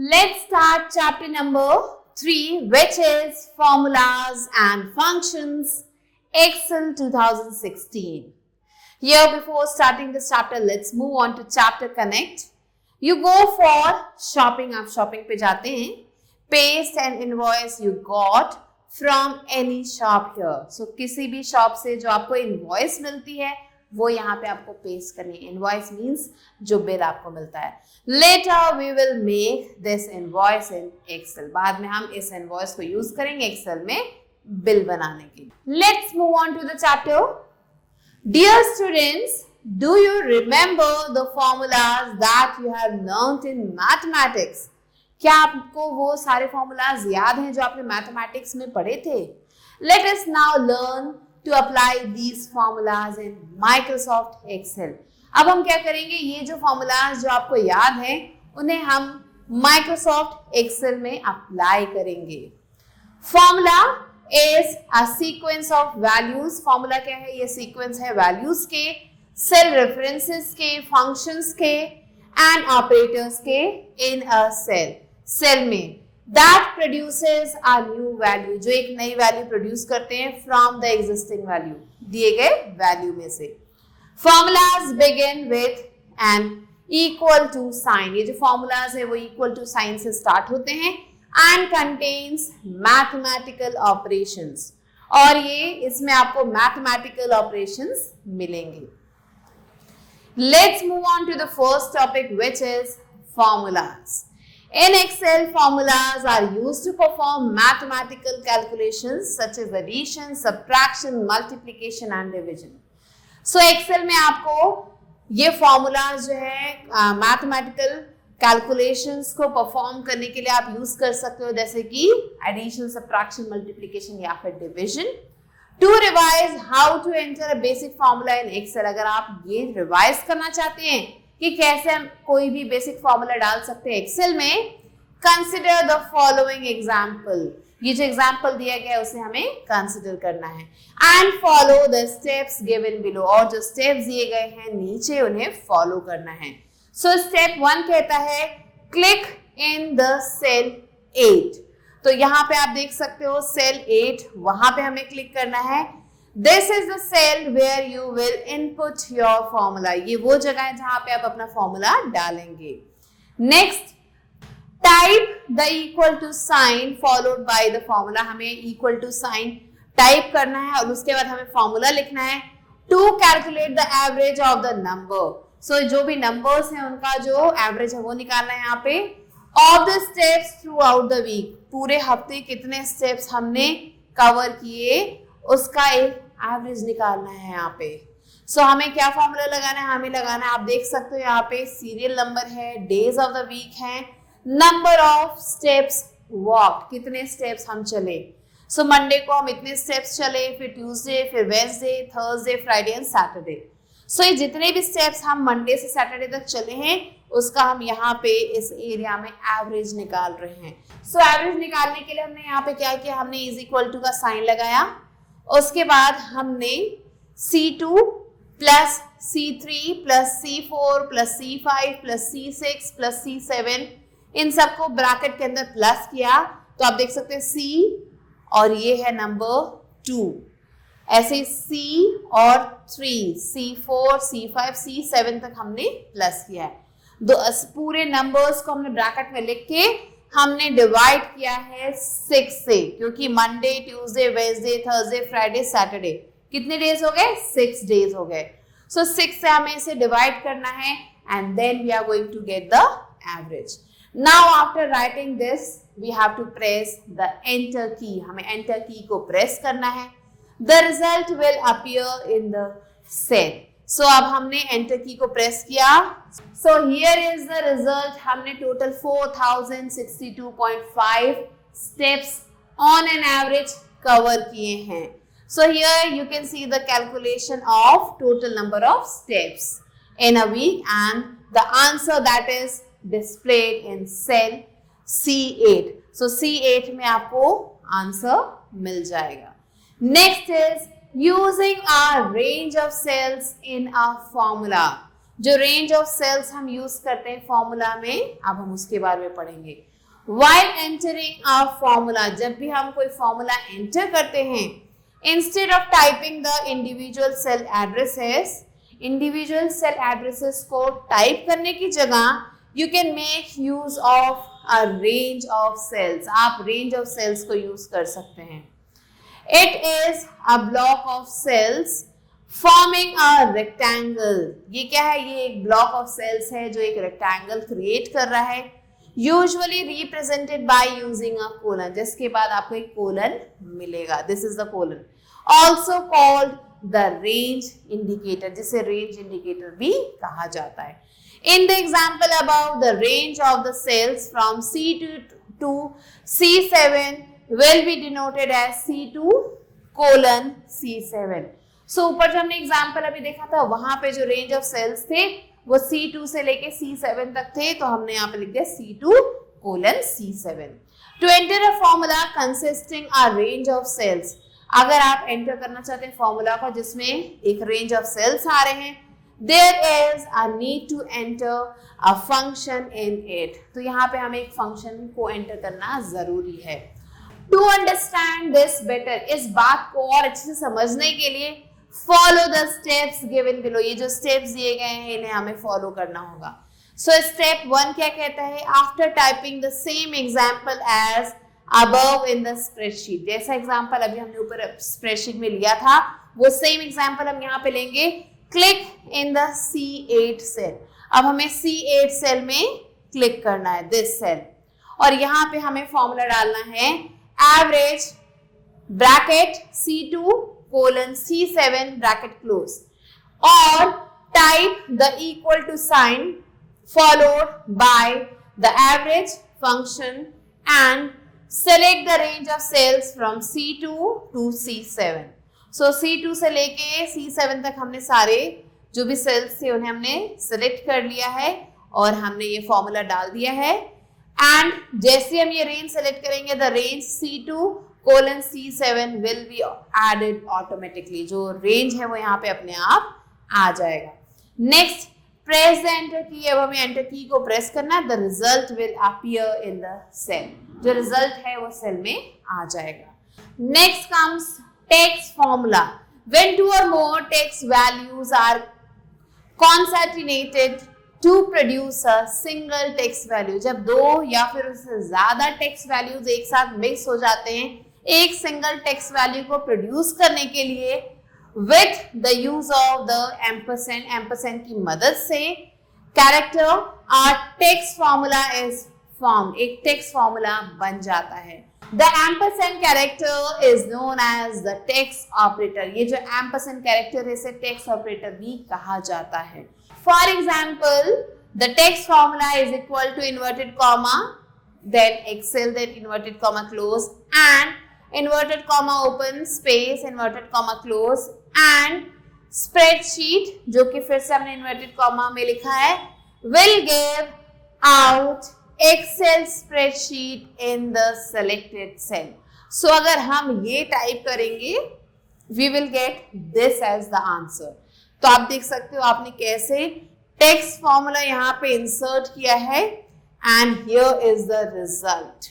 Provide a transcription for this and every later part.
Let's start chapter number 3, which is Formulas and Functions, Excel 2016. Here, before starting this chapter, let's move on to chapter Connect. You go for shopping. आप shopping पे जाते हैं. Paste an invoice you got from any shop here. So किसी भी shop से जो आपको invoice मिलती है वो यहाँ पे आपको पेस्ट करनी है. Invoice means जो बिल आपको मिलता है. Later we will make this invoice in Excel. बाद में हम इस invoice को use करेंगे Excel में बिल बनाने के लिए. Let's move on to the chapter. Dear students, do you remember the formulas that you have learnt in mathematics? क्या आपको वो सारे formulas याद हैं जो आपने mathematics में पढ़े थे? Let us now learn to apply these formulas in Microsoft Excel. अब हम क्या करेंगे, ये जो formulas जो आपको याद हैं उन्हें हम Microsoft Excel में अप्लाई करेंगे. Formula is a sequence of values. Formula क्या है? ये sequence है values के, cell references के, functions के and operators के in a cell में that produces a new value, जो एक नई value produce करते हैं from the existing value, दिए गए value में से. Formulas begin with an equal to sign. ये जो formulas है वो equal to sign से start होते हैं and contains mathematical operations. और ये इसमें आपको mathematical operations मिलेंगे. Let's move on to the first topic, which is formulas. In Excel, formulas are used to perform mathematical calculations such as addition, subtraction, multiplication and division. So Excel में आपको ये formulas जो है mathematical calculations को perform करने के लिए आप use कर सकते हो, जैसे कि addition, subtraction, multiplication या फिर division. To revise how to enter a basic formula in Excel, अगर आप ये revise करना चाहते हैं कि कैसे हम कोई भी बेसिक फॉर्मूला डाल सकते हैं एक्सेल में, कंसिडर द फॉलोइंग एग्जाम्पल. ये जो एग्जाम्पल दिया गया है उसे हमें कंसिडर करना है. And follow the steps given below, और जो स्टेप्स दिए गए हैं नीचे उन्हें फॉलो करना है. सो स्टेप 1 कहता है क्लिक इन द सेल 8. तो यहाँ पे आप देख सकते हो सेल 8, वहां पे हमें क्लिक करना है. This is the cell where you will input your formula. ये वो जगह है जहां पे आप अपना फॉर्मूला डालेंगे. Next, type the equal to sign followed by the formula. हमें equal to sign टाइप करना है और उसके बाद हमें फॉर्मूला लिखना है. To calculate the average of the number. So जो भी numbers हैं उनका जो average है वो निकालना है यहाँ पे. Of the steps throughout the week. पूरे हफ्ते कितने steps हमने cover किए उसका एक एवरेज निकालना है यहाँ पे. सो हमें क्या फॉर्मूला लगाना है, हमें लगाना है, आप देख सकते हो यहाँ पे सीरियल नंबर है, डेज ऑफ द वीक है, नंबर ऑफ स्टेप्स वॉक, कितने स्टेप्स हम चले. सो मंडे को हम इतने स्टेप्स चले, फिर ट्यूसडे, फिर Wednesday, Thursday, Friday and Saturday. So ये जितने भी स्टेप्स हम मंडे से सैटरडे तक चले हैं उसका हम यहाँ पे इस एरिया में एवरेज निकाल रहे हैं. सो एवरेज निकालने के लिए हमने यहाँ पे क्या किया, हमने इज इक्वल टू का साइन लगाया. उसके बाद हमने C2 plus C3 plus C4 plus C5 plus C6 plus C7 इन सबको ब्रैकेट के अंदर प्लस किया. तो आप देख सकते हैं C और ये है नंबर 2, ऐसे C और 3, C4, C5, C7 तक हमने प्लस किया है. पूरे नंबर्स को हमने ब्रैकेट में लिख के हमने डिवाइड किया है 6 से, क्योंकि Monday, Tuesday, Wednesday, Thursday, Friday, Saturday कितने डेज हो गए, 6 डेज हो गए. सो 6 से हमें इसे डिवाइड करना है and then we are going to get the average. Now after writing this we have to press the enter key. हमें एंटर की को प्रेस करना है. The result will appear in the cell. So अब हमने enter key को press किया. So here is the result. हमने total 4062.5 steps on an average cover किए हैं. So here you can see the calculation of total number of steps in a week and the answer that is displayed in cell C8. सो C8 में आपको आंसर मिल जाएगा. Next is using a range of cells in a formula. जो range of cells हम use करते हैं फॉर्मूला में, अब हम उसके बारे में पढ़ेंगे. While entering a formula, जब भी हम कोई फॉर्मूला एंटर करते हैं, instead of typing the individual cell addresses को टाइप करने की जगह you can make use of a range of cells. आप range of cells को यूज कर सकते हैं. It is a block of cells forming a rectangle. ये क्या है? ये एक block of cells है जो एक rectangle create कर रहा है. Usually represented by using a colon. जिसके बाद आपको एक colon मिलेगा. This is the colon. Also called the range indicator, जिसे range indicator भी कहा जाता है. In the example above, the range of the cells from C2 to C7 will be denoted as C2 colon C7. So ऊपर जो हमने example अभी देखा था वहां पे जो रेंज ऑफ सेल्स थे वो C2 से लेके C7 तक थे, तो हमने यहाँ पे लिख दिया C2 colon C7. To enter a formula consisting a range of cells, अगर आप एंटर करना चाहते हैं फॉर्मूला को जिसमें एक रेंज ऑफ सेल्स आ रहे हैं, there is a need to enter a function in it. तो यहाँ पे हमें एक फंक्शन को एंटर करना जरूरी है. To understand this better, इस बात को और अच्छे से समझने के लिए follow the steps given below. ये जो steps दिए गए हैं इन्हें हमें follow करना होगा. So step 1 क्या कहता है? After typing the same example as above in the spreadsheet. जैसा example अभी हमने ऊपर spreadsheet में लिया था वो same example हम यहाँ पे लेंगे. Click in the C8 cell. अब हमें C8 cell में click करना है, this cell. और यहाँ पे हमें formula डालना है average bracket C2 colon C7 bracket close, or type the equal to sign followed by the average function and select the range of cells from C2 to C7. So C2 से लेके C7 तक हमने सारे जो भी sales थे उन्हें हमने सेलेक्ट कर लिया है और हमने ये फॉर्मूला डाल दिया है. एंड जैसे हम ये रेंज सेलेक्ट करेंगे the range C2 colon C7 will be added automatically. जो रेंज है वो यहाँ पे अपने आप आ जाएगा. नेक्स्ट प्रेस द एंटर की. अब हमें एंटर की को प्रेस करना है. The result will appear in the cell. जो रिजल्ट है वो सेल में आ जाएगा. Next comes text formula. When two or more text values are concatenated to produce a single text value, जब दो या फिर उससे ज्यादा टेक्स्ट वैल्यूज एक साथ मिक्स हो जाते हैं एक सिंगल टेक्स्ट वैल्यू को प्रोड्यूस करने के लिए with the use of the ampersand की मदद से character a text formula is formed. एक टेक्स्ट फॉर्मूला बन जाता है. The ampersand character is known as the text operator. ये जो ampersand character है इसे text operator भी कहा जाता है. For example, the text formula is equal to inverted comma, then Excel, then inverted comma close, and inverted comma open space, inverted comma close, and spreadsheet जो कि फिर से हमने inverted comma में लिखा है will give out Excel spreadsheet in the selected cell. So अगर हम ये टाइप करेंगे we will get this as the answer. तो आप देख सकते हो आपने कैसे टेक्स्ट फॉर्मूला यहाँ पे इंसर्ट किया है and here is the result.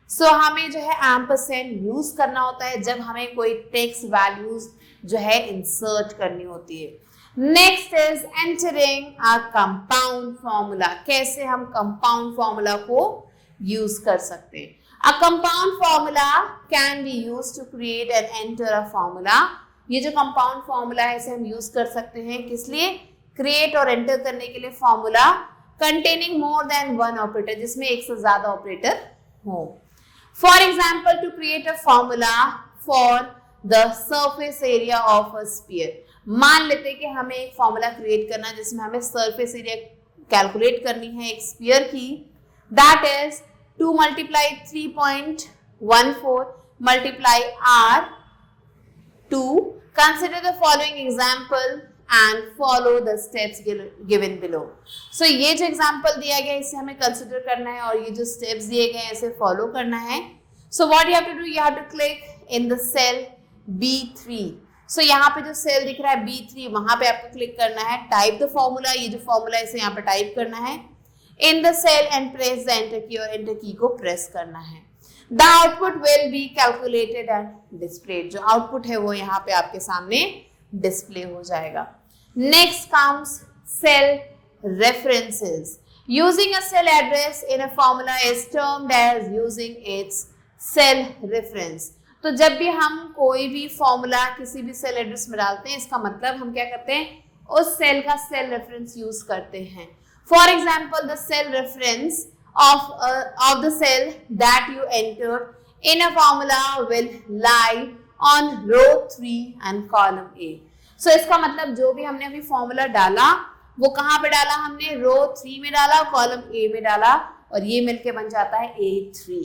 So हमें जो है एम्परसेंड यूज करना होता है जब हमें कोई टेक्स्ट वैल्यूज जो है इंसर्ट करनी होती है. Next is entering a compound formula. कैसे हम कंपाउंड फॉर्मूला को यूज कर सकते हैं. A compound formula can be use to create and enter a formula. ये जो कंपाउंड फॉर्मूला है इसे हम यूज कर सकते हैं किस लिए? क्रिएट और एंटर करने के लिए formula containing more than one operator, जिसमें एक से ज्यादा ऑपरेटर हो. For example to create a formula for the surface area of a sphere. मान लेते हैं कि हमें एक फॉर्मूला क्रिएट करना है जिसमें हमें सरफेस एरिया कैलकुलेट करनी है एक स्फीयर की. That is 2 multiply 3.14 multiply r. 2. Consider the following example and follow the steps given below. So ये जो example दिया गया है इसे हमें consider करना है और ये जो steps दिए गए हैं इसे follow करना है. So what you have to do, you have to click in the cell B3. So यहाँ पे जो cell दिख रहा है B3 वहां पे आपको click करना है. Type the formula. ये जो formula है इसे यहाँ पे type करना है. In the cell and press the enter key, और एंटर की को प्रेस करना है। The output will be calculated and displayed, जो आउटपुट है वो यहाँ पे आपके सामने डिस्प्ले हो जाएगा। Next comes cell references. Using a cell address in a formula is termed as using its cell reference. तो जब भी हम कोई भी फॉर्मूला किसी भी सेल एड्रेस में डालते हैं, इसका मतलब हम क्या करते हैं, उस सेल का सेल रेफरेंस यूज करते हैं। For example the cell reference of the cell that you entered in a formula will lie on row 3 and column A. So इसका मतलब जो भी हमने अभी फॉर्मूला डाला वो कहाँ पे डाला, हमने रो 3 में डाला, कॉलम ए में डाला, और ये मिलके बन जाता है A3।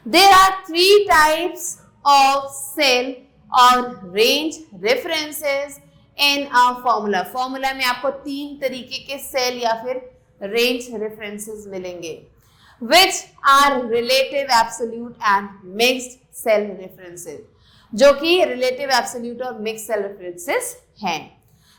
There are 3 types of cell or range references in a formula. Formula में आपको 3 तरीके के सेल या फिर रेंज रेफरेंसेस मिलेंगे, which are relative, absolute and mixed cell references, जो कि रिलेटिव, एब्सोल्यूट और मिक्स सेल रेफरेंसेस हैं।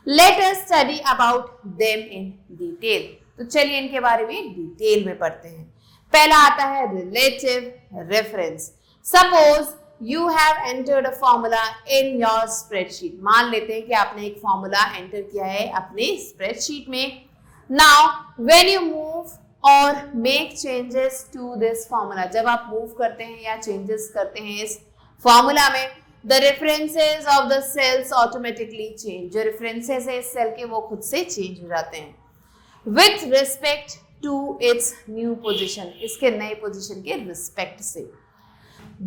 Let us study about them in detail. तो चलिए इनके बारे में डिटेल में पढ़ते हैं। पहला आता है relative reference. Suppose you have entered a formula in your spreadsheet. मान लेते हैं कि आपने एक फॉर्मूला एंटर किया है अपने स्प्रेडशीट में। Now when you move or make changes to this formula, जब आप मूव करते हैं या चेंजेस करते हैं इस फॉर्मूला में, the references of the cells automatically change. जो references है इस सेल के वो खुद से चेंज हो जाते हैं with respect to its new position, इसके नए पोजीशन के रिस्पेक्ट से।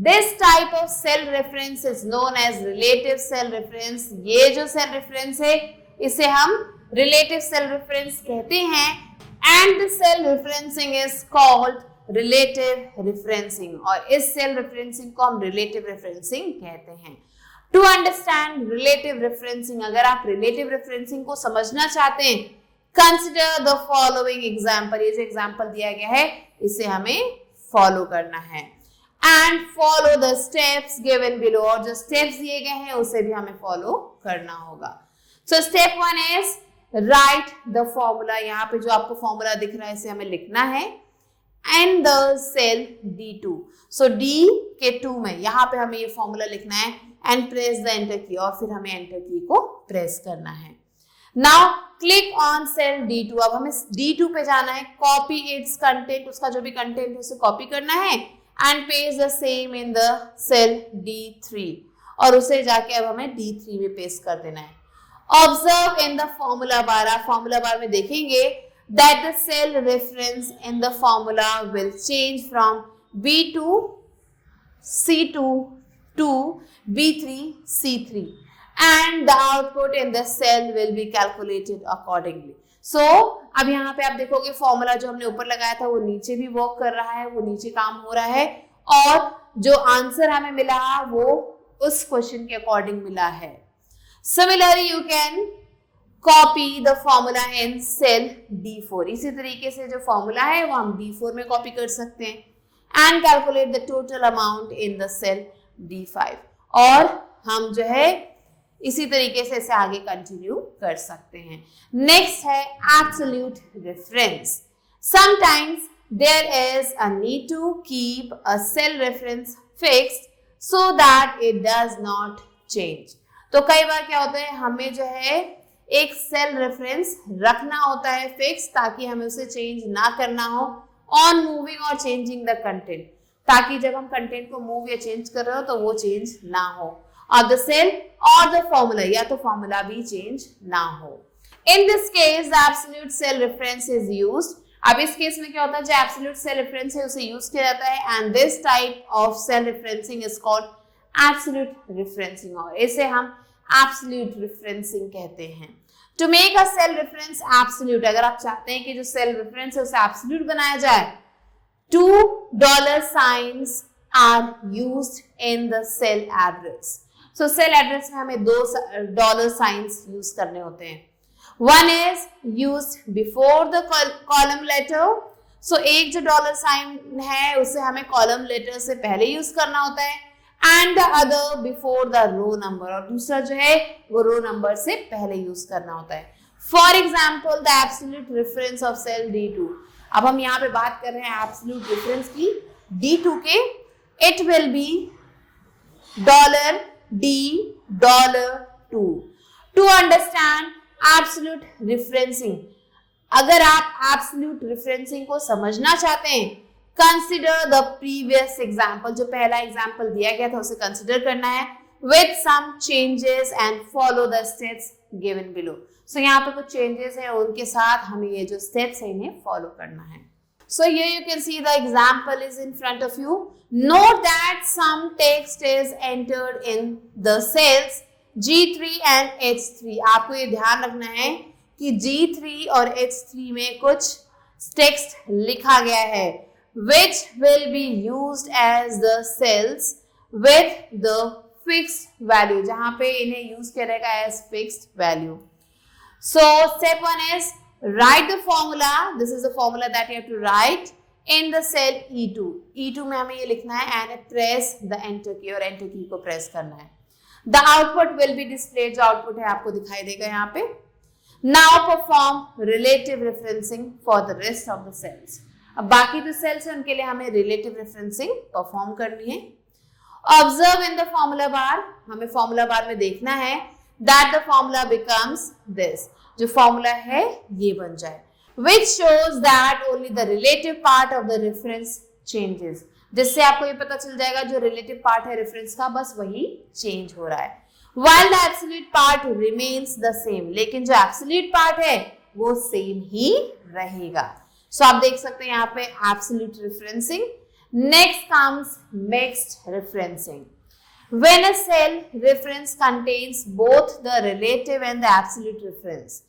This type of cell reference is known as relative cell reference. ये जो सेल रेफरेंस है इसे हम relative cell reference कहते हैं, and the cell referencing is called relative referencing, और इस सेल रेफरेंसिंग को हम रिलेटिव रेफरेंसिंग कहते हैं। टू अंडरस्टैंड रिलेटिव रेफरेंसिंग, अगर आप रिलेटिव रेफरेंसिंग को समझना चाहते हैं, कंसिडर द फॉलोइंग एग्जांपल। ये जो एग्जांपल दिया गया है इसे हमें फॉलो करना है, and follow the steps given below, और जो स्टेप्स दिए गए हैं उसे भी हमें फॉलो करना होगा। So step 1 is right the formula. यहाँ पे जो आपको फॉर्मूला दिख रहा है इसे हमें लिखना है and the cell D2. So D के 2 में यहाँ पे हमें ये फॉर्मूला लिखना है and press the enter की, और फिर हमें enter की को प्रेस करना है। Now click on cell D2. अब हमें D2 पे जाना है, copy its content, उसका जो भी कंटेंट है उसे कॉपी करना है and paste the same in the cell D3, और उसे जाके अब हमें D3 में पेस्ट कर देना है। Observe in the formula bar, आप फॉर्मूला बार में देखेंगे that the cell reference in the formula will change from B2 C2 to B3 C3, and the output in the cell will be calculated accordingly. So अब यहाँ पे आप देखोगे formula जो हमने ऊपर लगाया था वो नीचे भी वर्क कर रहा है, वो नीचे काम हो रहा है, और जो आंसर हमें मिला वो उस क्वेश्चन के अकॉर्डिंग मिला है। Similarly you can copy the formula in cell D4। इसी तरीके से जो फॉर्मूला है वो हम D4 में कॉपी कर सकते हैं and calculate the total amount in the cell D5, और हम जो है इसी तरीके से इसे आगे कंटिन्यू कर सकते हैं। नेक्स्ट है absolute reference. Sometimes there is a need to keep a cell reference fixed so that it does not change. तो कई बार क्या होता है, हमें जो है एक सेल रेफरेंस रखना होता है फिक्स, ताकि हमें उसे चेंज ना करना हो ऑन मूविंग और चेंजिंग द कंटेंट, ताकि जब हम कंटेंट को मूव या चेंज कर रहे हो तो वो चेंज ना हो, और the cell or the formula, या तो फॉर्मूला भी चेंज ना हो। In this case the absolute cell reference is used. अब इस केस में क्या होता है, जो एब्सोल्यूट सेल रेफरेंस है उसे यूज किया जाता है, and this type of cell referencing is called absolute referencing, और इसे हम एब्सोल्यूट रेफरेंसिंग कहते हैं। To make a cell reference absolute, अगर आप चाहते हैं कि जो सेल रेफरेंस है उसे एब्सोल्यूट बनाया जाए, $2 signs are used in the cell address. So cell address में हमें 2 dollar signs यूज करने होते हैं। One is used before the column letter. So एक जो डॉलर साइन है उसे हमें कॉलम लेटर से पहले यूज करना होता है, and the other before the row number, और दूसरा जो है वो रो नंबर से पहले यूज करना होता है। For example the absolute reference of cell D2. अब हम यहाँ पे बात कर रहे हैं एब्सोल्यूट रेफरेंस की D2 के. It will be $D$2. To understand absolute referencing, अगर आप एब्सोल्यूट रेफरेंसिंग को समझना चाहते हैं, कंसिडर द प्रीवियस एग्जाम्पल. जो पहला एग्जाम्पल दिया गया था उसे कंसिडर करना है with some changes and follow the steps given below. So यहाँ पे कुछ changes है, उनके साथ हमें ये जो steps है इन्हें follow करना है. So here you can see the example is in front of you. Note that some text is entered in the cells G3 and H3. आपको ये ध्यान रखना है कि G3 और H3 में कुछ text लिखा गया है which will be used as the cells with the fixed value, जहां पे इन्हें यूज करेगा as fixed value. So step 1 is write the formula. This is the formula that you have to write in the cell E2. E2 में हमें ये लिखना है and press the enter key, और enter key को press करना है. The output will be displayed. जो output है आपको दिखाई देगा यहाँ पे. Now perform relative referencing for the rest of the cells. अब बाकी जो cells हैं उनके लिए हमें relative referencing perform करनी है. Observe in the formula bar, हमें formula bar में देखना है that the formula becomes this. जो formula है ये बन जाए, which shows that only the relative part of the reference changes. जिससे आपको ये पता चल जाएगा जो relative part है reference का बस वही change हो रहा है, while the absolute part remains the same. लेकिन जो absolute part है वो same ही रहेगा. So आप देख सकते हैं यहाँ पे absolute referencing. Next comes mixed referencing. When a cell reference contains both the relative and the absolute reference.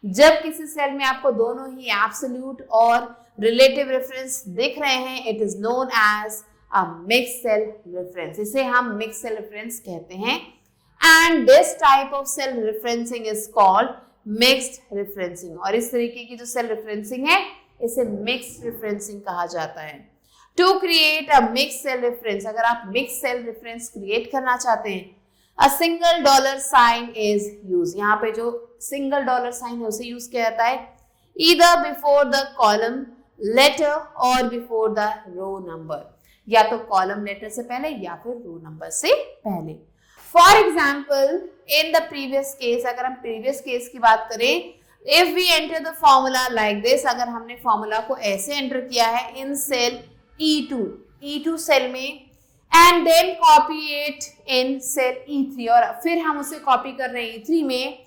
जब किसी सेल में आपको दोनों ही absolute और relative reference दिख रहे हैं, it is known as a mixed cell reference. इसे हम mixed cell reference कहते हैं. And this type of cell referencing is called mixed referencing. और इस तरीके की जो cell referencing है इसे mixed referencing कहा जाता है. To create a mixed cell reference, अगर आप mixed cell reference create करना चाहते हैं, a single dollar sign is used. यहाँ पे जो single dollar sign है उसे use किया जाता है either before the column letter or before the row number. या तो column letter से पहले या फिर row number से पहले. For example, in the previous case, अगर हम previous case की बात करें, if we enter the formula like this, अगर हमने formula को ऐसे enter किया है in cell E2 सेल में and then copy it in cell E3, और फिर हम उसे कॉपी कर रहे हैं E3 में,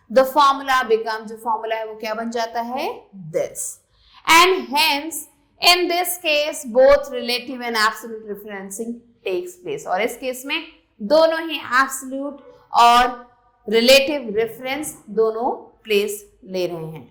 the formula becomes, जो फॉर्मूला है वो क्या बन जाता है this. And hence in this case both relative and absolute referencing takes place. और इस केस में दोनों ही absolute और relative reference दोनों place ले रहे हैं.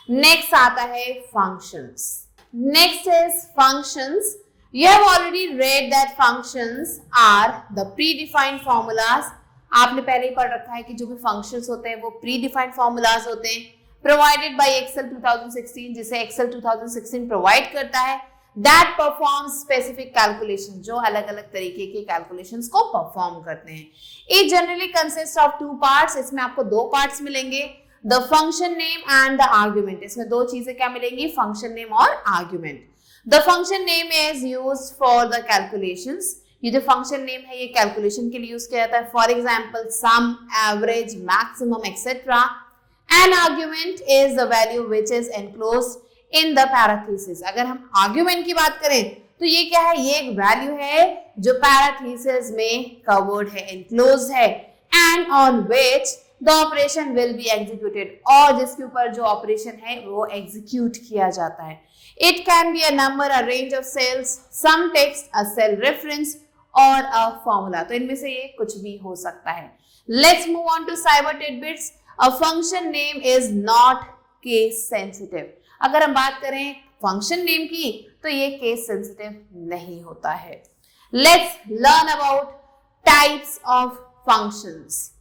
Next आता है functions. Next is functions. You have already read that functions are the predefined formulas. आपने पहले ही पढ़ रखा है कि जो भी functions होते हैं वो predefined formulas होते हैं provided by Excel 2016, जिसे Excel 2016 provide करता है, that performs specific calculations, जो अलग अलग तरीके के calculations को perform करते हैं. It generally consists of two parts. इसमें आपको दो parts मिलेंगे, the function name and the argument. इसमें दो चीजें क्या मिलेंगी, function name और argument. The function name is used for the calculations. ये जो function name है ये calculation के लिए यूज किया जाता है. For example, sum, average, maximum, etc. An argument is the value which is enclosed in the parentheses. अगर हम argument की बात करें तो ये क्या है, ये एक value है जो parentheses में covered है, enclosed है, and on which the operation will be executed, और जिसके ऊपर जो operation है वो execute किया जाता है. It can be a number, a range of cells, some text, a cell reference और a formula. तो इनमें से ये कुछ भी हो सकता है. Let's move on to cyber tidbits. A function name is not case sensitive. अगर हम बात करें function name की तो ये case sensitive नहीं होता है. Let's learn about types of functions.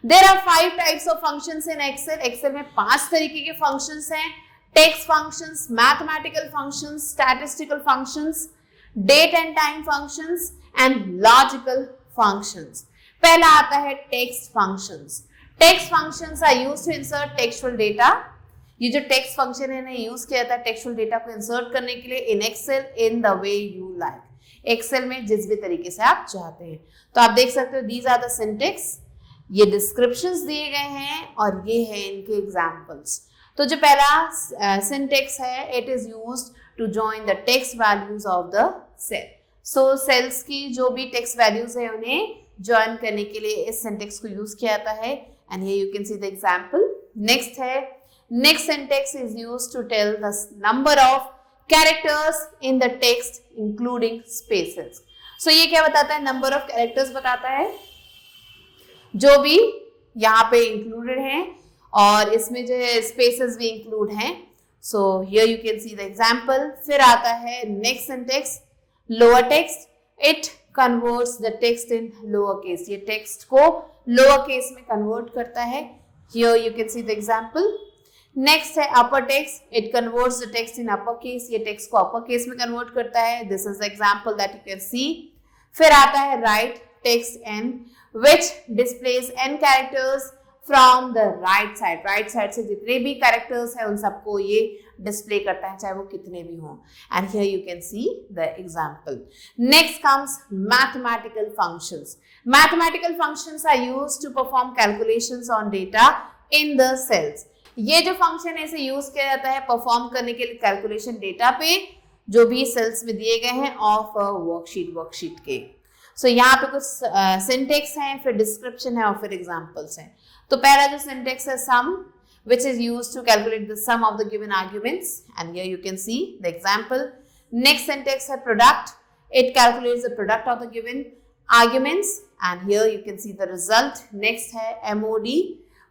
There are 5 types of functions in Excel. Excel में 5 तरीके के functions हैं. Text functions, mathematical functions, statistical functions, date and time functions and logical functions. पहला आता है text functions. Text functions are used to insert textual data ये जो text function है ना यूज किया जाता है टेक्सचुअल डेटा को इंसर्ट करने के लिए in excel in the way you like, excel में जिस भी तरीके से आप चाहते हैं। तो आप देख सकते हो दीज आर द सिंटेक्स, ये डिस्क्रिप्शंस दिए गए हैं और ये है इनके एग्जांपल्स। तो जो पहला सिंटेक्स है, it is used to join the text values of the cell. So cells की जो भी टेक्स्ट वैल्यूज है उन्हें ज्वाइन करने के लिए इस सिंटेक्स को यूज किया जाता है and here you can see the example. Next है, next syntax is used to tell the number of characters in the text including spaces. So ये क्या बताता है, नंबर ऑफ कैरेक्टर्स बताता है जो भी यहाँ पे इंक्लूडेड हैं और इसमें जो है स्पेसेस भी इंक्लूड हैं। So here you can see the example. फिर आता है next syntax, lower text, it converts the text in lower case, ये टेक्स्ट को लोअर केस में कन्वर्ट करता है। Here you can see the example. Next है upper text, it converts the text in upper case, ये text को upper case में convert करता है। This is the example that you can see. फिर आता है right text n, which displays n characters from the right side, right side से जितने भी कैरेक्टर्स हैं उन सबको ये डिस्प्ले करता है चाहे वो कितने भी हों। And here you can see the example. Next comes mathematical functions. Mathematical functions are used to perform calculations on data in the cells. ये जो फंक्शन है इसे यूज किया जाता है परफॉर्म करने के लिए कैलकुलेशन डेटा पे जो भी सेल्स में दिए गए हैं ऑफ वर्कशीट के। सो यहाँ पे कुछ सिंटेक्स हैं, फिर डिस्क्रिप्शन है और फिर एग्जांपल्स हैं। तो पहला जो सिंटेक्स है सम, which is used to calculate the sum of the given arguments, and here you can see the example. Next syntax है product, it calculates the product of the given arguments and here you can see the result. Next है mod,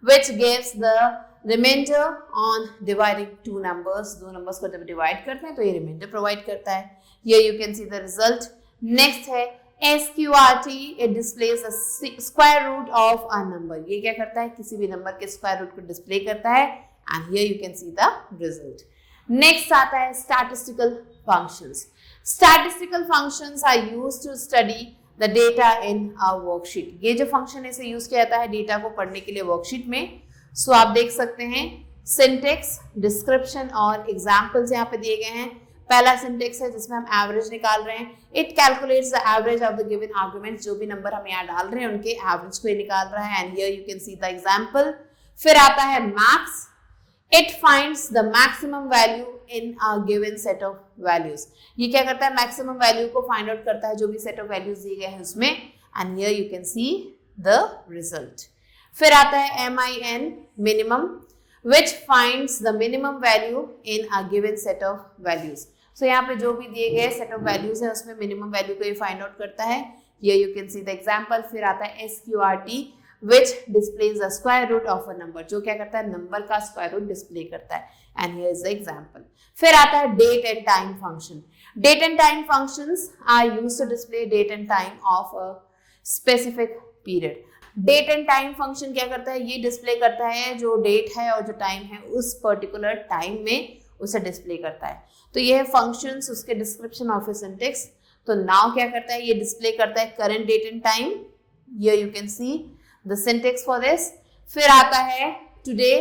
which gives the remainder on dividing two numbers, दो numbers को जब divide करते हैं तो ये remainder provide करता है। Here you can see the result. Next है SQRT, it displays a square root of a number, ये क्या करता है किसी भी नंबर के स्क्वायर रूट को डिस्प्ले करता है and here you can see the result. Next आता है statistical functions. Statistical functions are used to study the data in a worksheet. ये जो फंक्शन है इसे यूज किया जाता है डेटा को पढ़ने के लिए वर्कशीट में। सो आप देख सकते हैं सिंटेक्स, डिस्क्रिप्शन और एग्जाम्पल्स यहाँ पे दिए गए हैं। पहला सिंटेक्स है जिसमें हम एवरेज निकाल रहे हैं, it calculates the average of the given arguments, जो भी नंबर हम यहाँ डाल रहे हैं उनके एवरेज को ये निकाल रहा है and here you can see the example. फिर आता है max, it finds the maximum value in a given set of values, ये क्या करता है मैक्सिमम वैल्यू को फाइंड आउट करता है जो भी सेट ऑफ वैल्यूज दिए गए हैं उसमें and here you can see the result. फिर आता है MIN, minimum, which finds the minimum value in a given set of values. So यहाँ पे जो भी दिए गए सेट ऑफ वैल्यूज है उसमें मिनिमम वैल्यू को ये फाइंड आउट करता है। Here you can see the example. फिर आता है SQRT, which displays the square root of a number, जो क्या करता है नंबर का स्क्वायर रूट डिस्प्ले करता है and here is the example. फिर आता है date and time function. Date and time functions are used to display date and time of a specific period. Date and time function क्या करता है, ये display करता है जो डेट है और जो टाइम है उस पर्टिकुलर टाइम में उसे डिस्प्ले करता है। तो ये है फंक्शंस, उसके डिस्क्रिप्शन ऑफ ए सिंटेक्स। तो नाउ क्या करता है, ये डिस्प्ले करता है current date and time. Here you can see the syntax for this. फिर आता है today,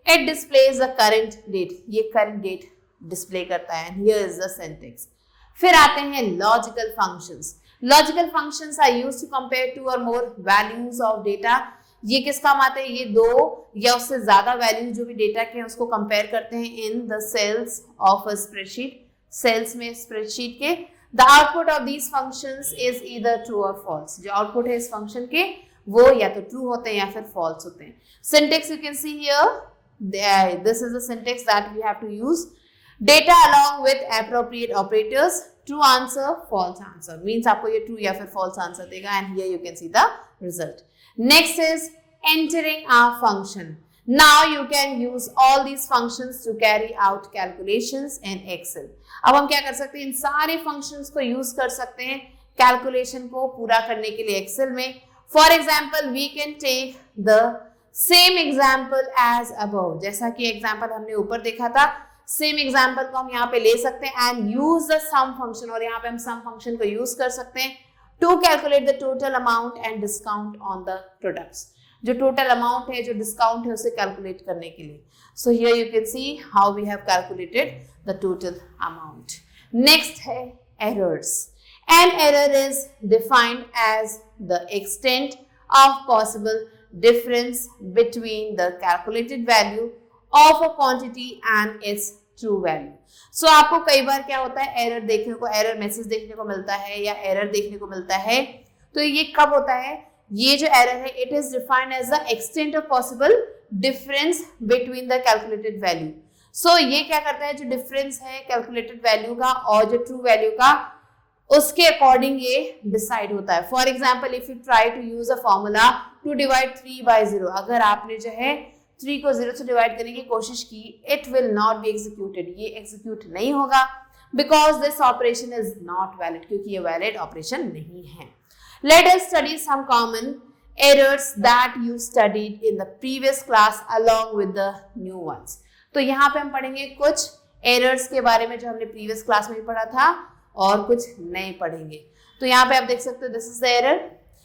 it displays the current date, ये करंट डेट डिस्प्ले करता है and here is the syntax. फिर आते हैं logical functions. Logical functions are used to compare two or more values of data. ये किस काम आते हैं, ये दो या उससे ज्यादा वैल्यूज जो भी डेटा के हैं उसको कंपेयर करते हैं in the cells of a spreadsheet, cells में स्प्रेडशीट के। The output of these functions is either true or false, जो आउटपुट है इस फंक्शन के वो या तो ट्रू होते हैं या फिर फॉल्स होते हैं। Syntax you can see here, this is the syntax that we have to use. Data along with appropriate operators, true answer, false answer, means आपको ये true या फिर false answer देगा and here you can see the result. Next is entering a function. Now you can use all these functions to carry out calculations in Excel. अब हम क्या कर सकते हैं, इन सारे functions को use कर सकते हैं calculation को पूरा करने के लिए Excel में। For example, we can take the same example as above, जैसा कि example हमने ऊपर देखा था सेम एग्जाम्पल को हम यहाँ पे ले सकते हैं and use the sum function, और यहाँ पे हम सम फंक्शन को यूज कर सकते हैं to calculate the total amount and discount on the products. जो टोटल अमाउंट है, जो डिस्काउंट है, उसे कैलकुलेट करने के लिए. So here you can see how we have calculated the total amount. Next है errors. An error is defined as the extent of possible difference between the calculated value of a quantity and its true value. So आपको कई बार क्या होता है, error देखने को, error message देखने को मिलता है या एरर देखने को मिलता है. तो ये कब होता है? ये जो एरर है, it is defined as the extent of possible difference between the calculated value. So ये क्या करता है, जो डिफरेंस है कैलकुलेटेड वैल्यू का और जो ट्रू वैल्यू का, उसके अकॉर्डिंग ये डिसाइड होता है. For example, if you try to use a formula to divide 3 by 0, अगर आपने जो है 3 को 0 से डिवाइड करने की कोशिश की, it will not be executed, ये एग्जीक्यूट नहीं होगा, because this operation is not valid, क्योंकि ये वैलिड ऑपरेशन नहीं है. Let us study some common errors that you studied in the previous class along with the new ones. तो यहाँ पे हम पढ़ेंगे कुछ एरर्स के बारे में जो हमने प्रीवियस क्लास में पढ़ा था और कुछ नए पढ़ेंगे. तो यहाँ पे आप देख सकते हो, this is the error.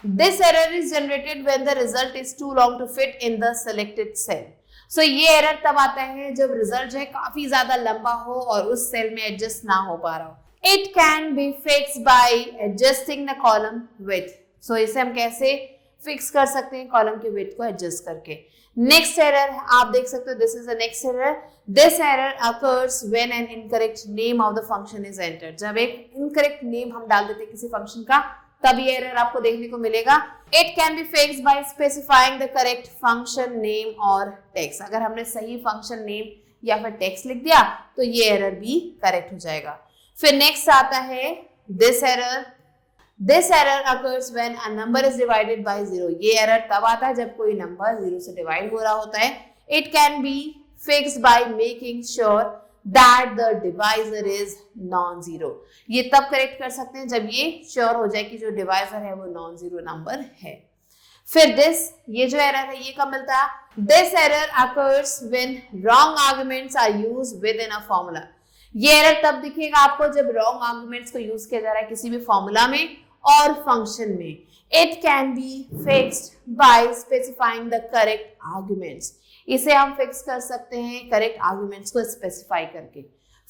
This error is generated when the result is too long to fit in the selected cell. So ये एरर तब आता है जब रिजल्ट जो है काफी ज्यादा लंबा हो और उस सेल में एडजस्ट ना हो पा रहा हो. It can be fixed by adjusting the column width. So इसे हम कैसे फिक्स कर सकते हैं? कॉलम के विड्थ को एडजस्ट करके. नेक्स्ट एरर आप देख सकते हो, this is the next error. This error occurs when an incorrect name of the function is entered. जब एक इनकरेक्ट नेम हम डाल देते हैं किसी फंक्शन का, तब ये एरर आपको देखने को मिलेगा. It can be fixed bye specifying the correct function name और टेक्स्ट. अगर हमने सही फंक्शन नेम या फिर टेक्स्ट लिख दिया तो ये एरर भी करेक्ट हो जाएगा. फिर नेक्स्ट आता है this error. This error occurs when a number is divided by 0. ये error तब आता है जब कोई नंबर 0 से डिवाइड हो रहा होता है. It can be fixed by making sure that the divisor is non-zero. ये तब करेक्ट कर सकते हैं जब ये श्योर हो जाए कि जो डिवाइजर है वो नॉन जीरो नंबर है. फिर दिस, ये जो एरर है ये कब मिलता है? This error occurs when wrong arguments are used within a formula. ये एरर तब दिखेगा आपको जब रॉन्ग आर्गुमेंट्स को यूज किया जा रहा है किसी भी फॉर्मूला में और फंक्शन में. It can be fixed bye specifying the correct arguments. इसे हम फिक्स कर सकते हैं करेक्ट आर्गुमेंट्स को स्पेसिफाई करके.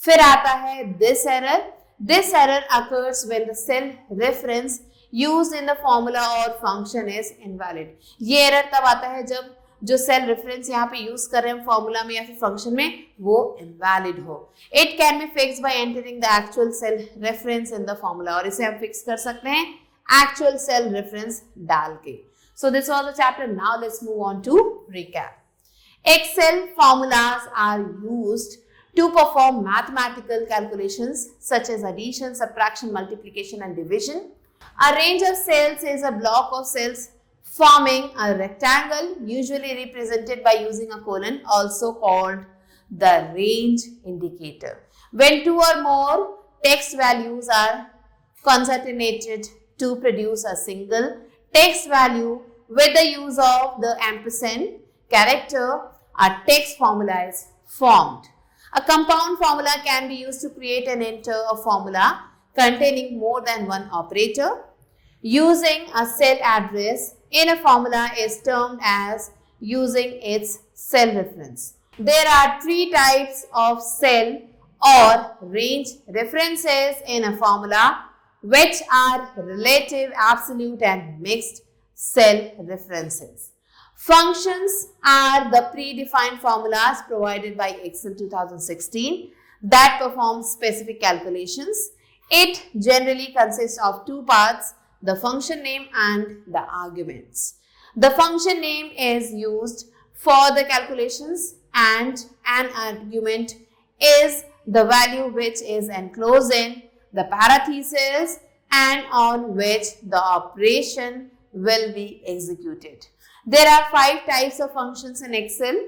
फिर आता है this error. This error occurs when the cell reference used in the formula or function is invalid. ये एरर तब आता है जब जो सेल रेफरेंस यहाँ पे यूज कर रहे हैं फॉर्मूला में या फिर फंक्शन में, वो इनवैलिड हो. It can be fixed by entering the actual cell reference in the formula. और इसे हम फिक्स कर सकते हैं एक्चुअल सेल रेफरेंस डाल के. So this was the chapter. Now let's move on to recap. Excel formulas are used to perform mathematical calculations such as addition, subtraction, multiplication and division. A range of cells is a block of cells forming a rectangle usually represented by using a colon, also called the range indicator. When two or more text values are concatenated to produce a single text value with the use of the ampersand character, a text formula is formed. A compound formula can be used to create and enter a formula containing more than one operator. Using a cell address in a formula is termed as using its cell reference. There are three types of cell or range references in a formula, which are relative, absolute and mixed cell references. Functions are the predefined formulas provided by Excel 2016 that perform specific calculations. It generally consists of two parts, the function name and the arguments. The function name is used for the calculations and an argument is the value which is enclosed in the parentheses and on which the operation will be executed. There are 5 types of functions in Excel: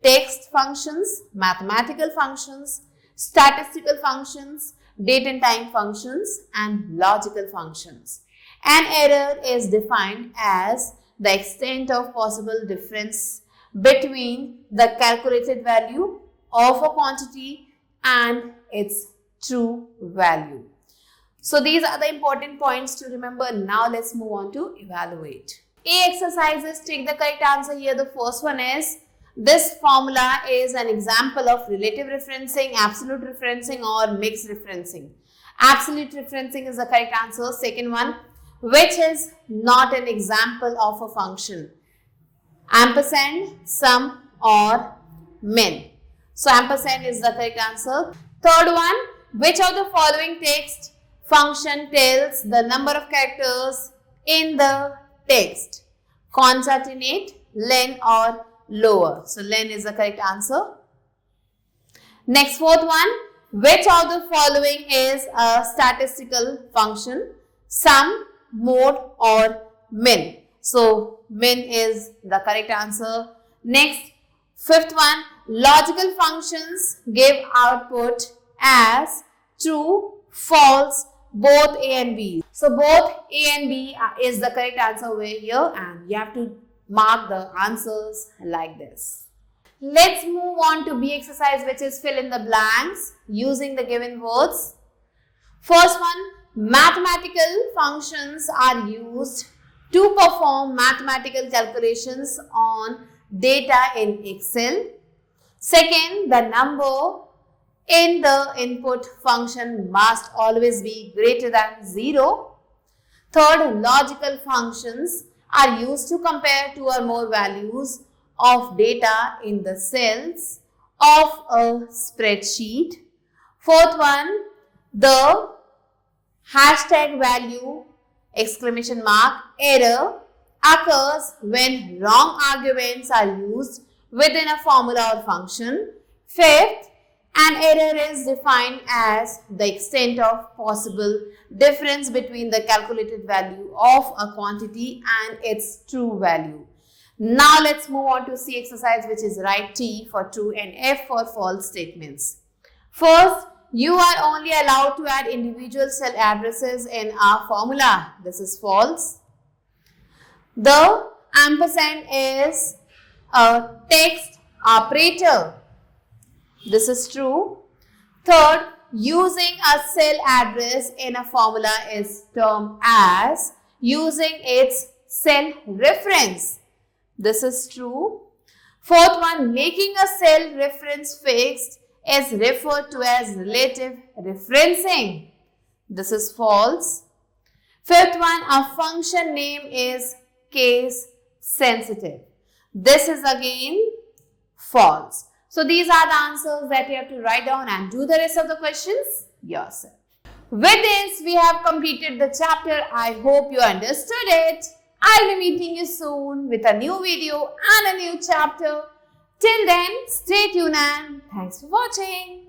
text functions, mathematical functions, statistical functions, date and time functions, and logical functions. An error is defined as the extent of possible difference between the calculated value of a quantity and its true value. So these are the important points to remember. Now let's move on to evaluate. A exercises, take the correct answer here. The first one is, this formula is an example of relative referencing, absolute referencing or mixed referencing. Absolute referencing is the correct answer. Second one, which is not an example of a function? Ampersand, sum or min. So ampersand is the correct answer. Third one, which of the following text function tells the number of characters in the text? Concatenate, len or lower. So len is the correct answer. Next, fourth one, which of the following is a statistical function? Sum, mode or min. So min is the correct answer. Next, fifth one, logical functions give output as true, false, both A and B. So both A and B is the correct answer over here, and you have to mark the answers like this. Let's move on to B exercise, which is fill in the blanks using the given words. First one, mathematical functions are used to perform mathematical calculations on data in Excel. Second, the number in the input function must always be greater than 0. Third, logical functions are used to compare two or more values of data in the cells of a spreadsheet. Fourth one, the hashtag value exclamation mark error occurs when wrong arguments are used within a formula or function. Fifth, an error is defined as the extent of possible difference between the calculated value of a quantity and its true value. Now let's move on to C exercise, which is write T for true and F for false statements. First, you are only allowed to add individual cell addresses in our formula. This is false. The ampersand is a text operator. This is true. Third, using a cell address in a formula is termed as using its cell reference. This is true. Fourth one, making a cell reference fixed is referred to as relative referencing. This is false. Fifth one, a function name is case sensitive. This is again false. So these are the answers that you have to write down and do the rest of the questions yourself. With this, we have completed the chapter. I hope you understood it. I'll be meeting you soon with a new video and a new chapter. Till then, stay tuned and thanks for watching.